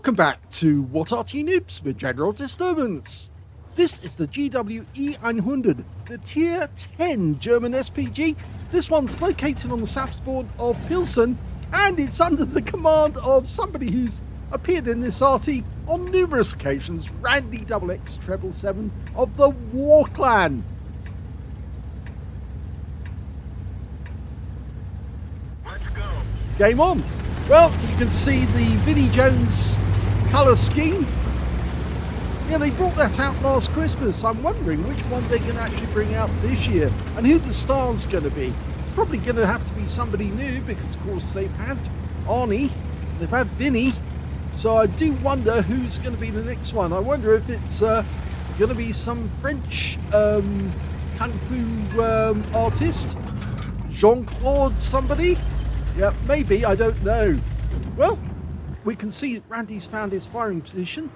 Welcome back to What Arty Noobs with General Disturbance. This is the GWE100, the Tier 10 German SPG. This one's located on the Sapsboard of Pilsen, and it's under the command of somebody who's appeared in this Arty on numerous occasions, randyxx777 of the War Clan. Let's go. Game on. Well, you can see the Vinnie Jones colour scheme. Yeah, they brought that out last Christmas. I'm wondering which one they can actually bring out this year and who the star's going to be. It's probably going to have to be somebody new because, of course, they've had Arty, they've had Vinnie. So I do wonder who's going to be the next one. I wonder if it's going to be some French kung fu artist, Jean-Claude somebody. Yeah, maybe, I don't know. Well, we can see that Randy's found his firing position.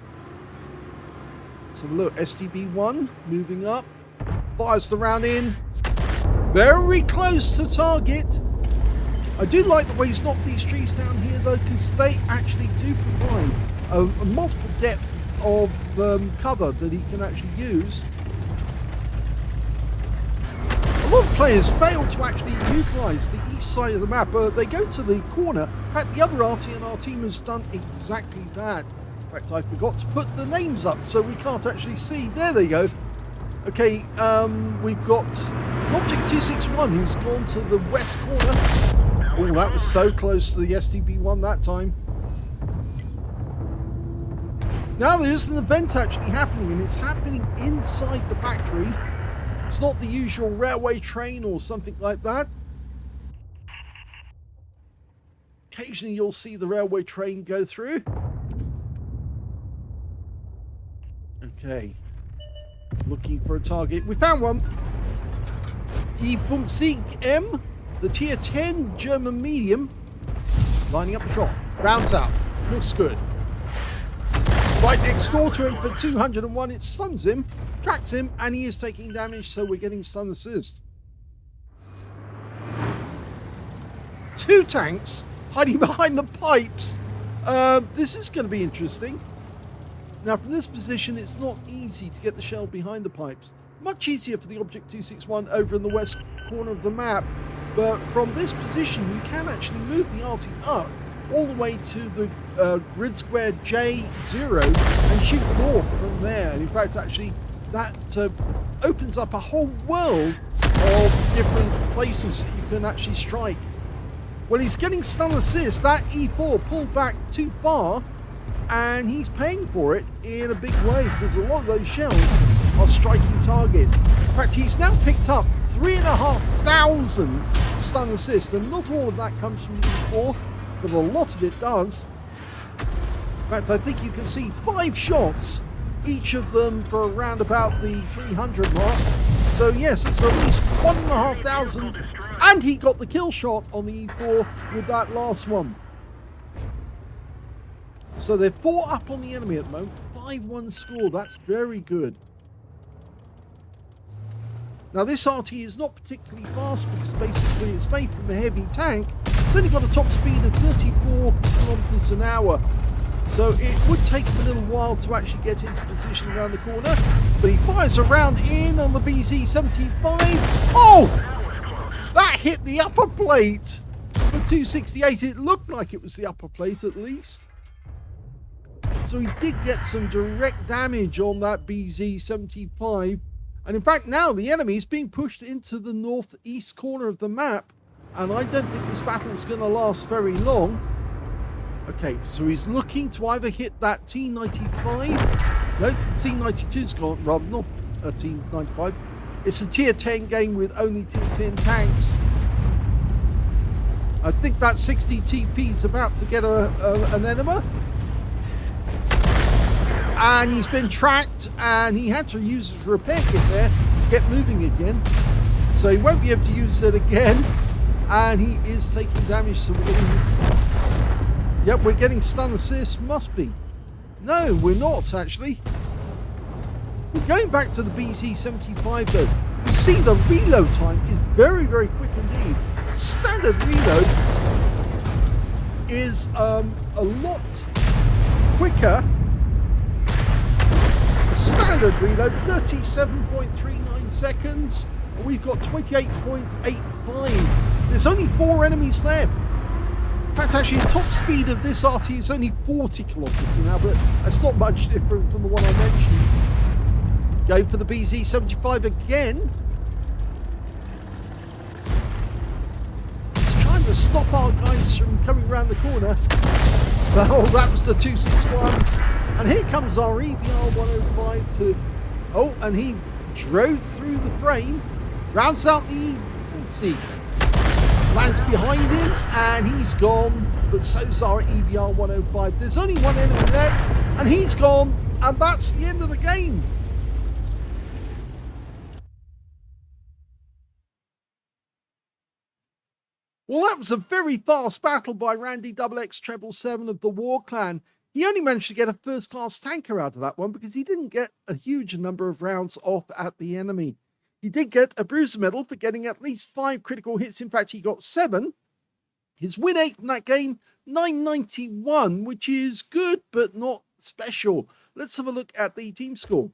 So look, STB-1 moving up, fires the round in, very close to target. I do like the way he's knocked these trees down here though, because they actually do provide a multiple depth of cover that he can actually use. A lot of players fail to actually utilise the east side of the map. They go to the corner. In fact, the other Arty and our team has done exactly that. In fact, I forgot to put the names up, so we can't actually see. There they go. Okay, we've got Object 261 who's gone to the west corner. Oh, that was so close to the STB-1 that time. Now there is an event actually happening, and it's happening inside the factory. It's not the usual railway train or something like that. Occasionally you'll see the railway train go through. Okay. Looking for a target. We found one. Die M, the Tier 10 German medium. Lining up the shot. Rounds out. Looks good. Right next door to him for 201. It stuns him. Tracks him, and he is taking damage, so we're getting stun assist. 2 tanks hiding behind the pipes. This is going to be interesting. Now, from this position, it's not easy to get the shell behind the pipes. Much easier for the Object 261 over in the west corner of the map. But from this position, you can actually move the Arty up all the way to the grid square J0 and shoot north from there. And in fact, actually, that opens up a whole world of different places that you can actually strike. Well, he's getting stun assist. That E4 pulled back too far, and he's paying for it in a big way because a lot of those shells are striking target. In fact, he's now picked up 3,500 stun assist, and not all of that comes from the E4, but a lot of it does. In fact, I think you can see 5 shots, each of them for around about the 300 mark. So yes, it's at least 1,500, and he got the kill shot on the E4 with that last one. So they're 4 up on the enemy at the moment, 5-1 score. That's very good. Now this Arty is not particularly fast because basically it's made from a heavy tank. It's only got a top speed of 34 kilometers an hour. So it would take him a little while to actually get into position around the corner. But he fires a round in on the BZ-75. Oh! That hit the upper plate for 268. It looked like it was the upper plate at least. So he did get some direct damage on that BZ-75. And in fact now the enemy is being pushed into the northeast corner of the map. And I don't think this battle is going to last very long. Okay, so he's looking to either hit that T95. No, T92's gone, rather not a T95. It's a Tier 10 game with only Tier 10 tanks. I think that 60 TP is about to get an enema. And he's been tracked, and he had to use his repair kit there to get moving again. So he won't be able to use it again. And he is taking damage, so we're getting... Yep, we're getting stun assist. Must be. No, we're not, actually. We're going back to the BZ-75, though. You see the reload time is very, very quick indeed. Standard reload is a lot quicker. The standard reload, 37.39 seconds. And we've got 28.85. There's only 4 enemies left. In fact, actually, the top speed of this Arty is only 40 kilometers an hour, but that's not much different from the one I mentioned. Going for the BZ75 again. He's trying to stop our guys from coming around the corner. Oh, that was the 261. And here comes our EBR 105 to... Oh, and he drove through the frame. Rounds out the... Let's see. Lands behind him, and he's gone. But so's our EBR 105. There's only one enemy left, and he's gone. And that's the end of the game. Well, that was a very fast battle by randyxx777 of the War Clan. He only managed to get a first-class tanker out of that one because he didn't get a huge number of rounds off at the enemy. He did get a bruiser medal for getting at least 5 critical hits. In fact, he got 7. His win rate from that game, 991, which is good, but not special. Let's have a look at the team score.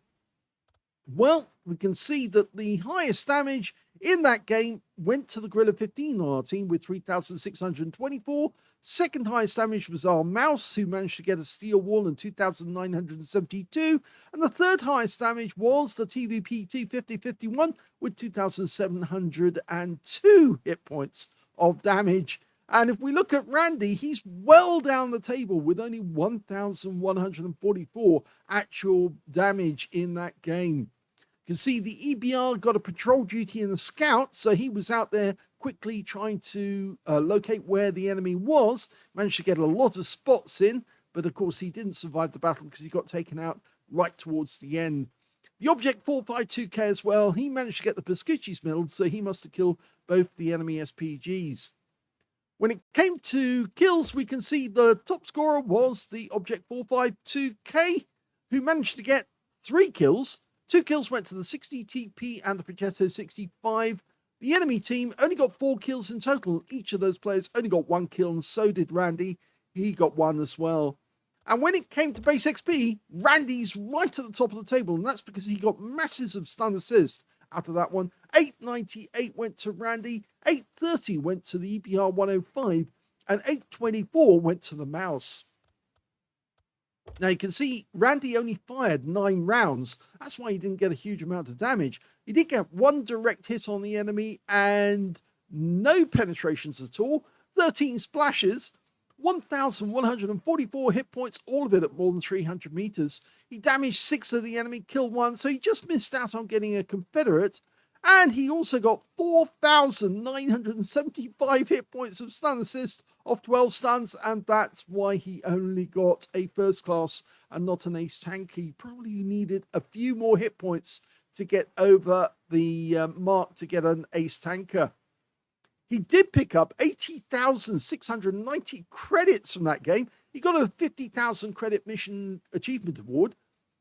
Well, we can see that the highest damage in that game went to the Gorilla 15 on our team with 3,624. Second highest damage was our Mouse, who managed to get a steel wall in 2,972. And the third highest damage was the TVP 25051 with 2,702 hit points of damage. And if we look at Randy, he's well down the table with only 1,144 actual damage in that game. You can see the EBR got a patrol duty in the scout, so he was out there quickly trying to locate where the enemy was. Managed to get a lot of spots in, but of course he didn't survive the battle because he got taken out right towards the end. The Object 452K as well, he managed to get the Pescucci's medal, so he must have killed both the enemy SPGs. When it came to kills, we can see the top scorer was the Object 452K, who managed to get 3 kills. 2 kills went to the 60 TP and the Progetto 65. The enemy team only got 4 kills in total. Each of those players only got 1 kill, and so did Randy. He got 1 as well. And when it came to base XP, Randy's right at the top of the table, and that's because he got masses of stun assist out of that one. 898 went to Randy, 830 went to the EBR 105, and 824 went to the Mouse. Now you can see Randy only fired 9 rounds. That's why he didn't get a huge amount of damage. He did get 1 direct hit on the enemy and no penetrations at all. 13 splashes, 1,144 hit points, all of it at more than 300 meters. He damaged 6 of the enemy, killed 1, so he just missed out on getting a Confederate. And he also got 4,975 hit points of stun assist off 12 stuns, and that's why he only got a first class and not an ace tank. He probably needed a few more hit points to get over the mark to get an ace tanker. He did pick up 80,690 credits from that game. He got a 50,000 credit mission achievement award,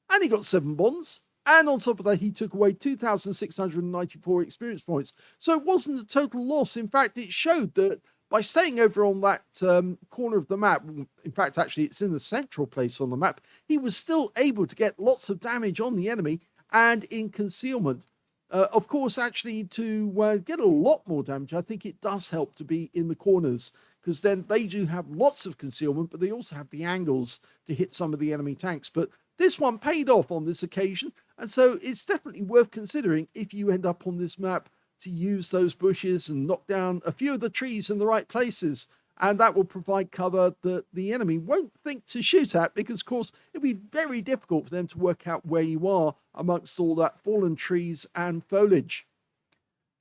and he got 7 bonds. And on top of that, he took away 2,694 experience points. So it wasn't a total loss. In fact, it showed that by staying over on that corner of the map, in fact, actually, it's in the central place on the map, he was still able to get lots of damage on the enemy and in concealment. Of course, actually, to get a lot more damage, I think it does help to be in the corners, because then they do have lots of concealment, but they also have the angles to hit some of the enemy tanks. But this one paid off on this occasion, and so it's definitely worth considering if you end up on this map to use those bushes and knock down a few of the trees in the right places, and that will provide cover that the enemy won't think to shoot at, because of course it'll be very difficult for them to work out where you are amongst all that fallen trees and foliage.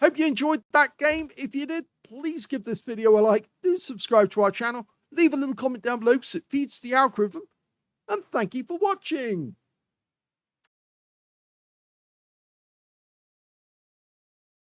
Hope you enjoyed that game. If you did, please give this video a like, do subscribe to our channel, leave a little comment down below because it feeds the algorithm, and thank you for watching.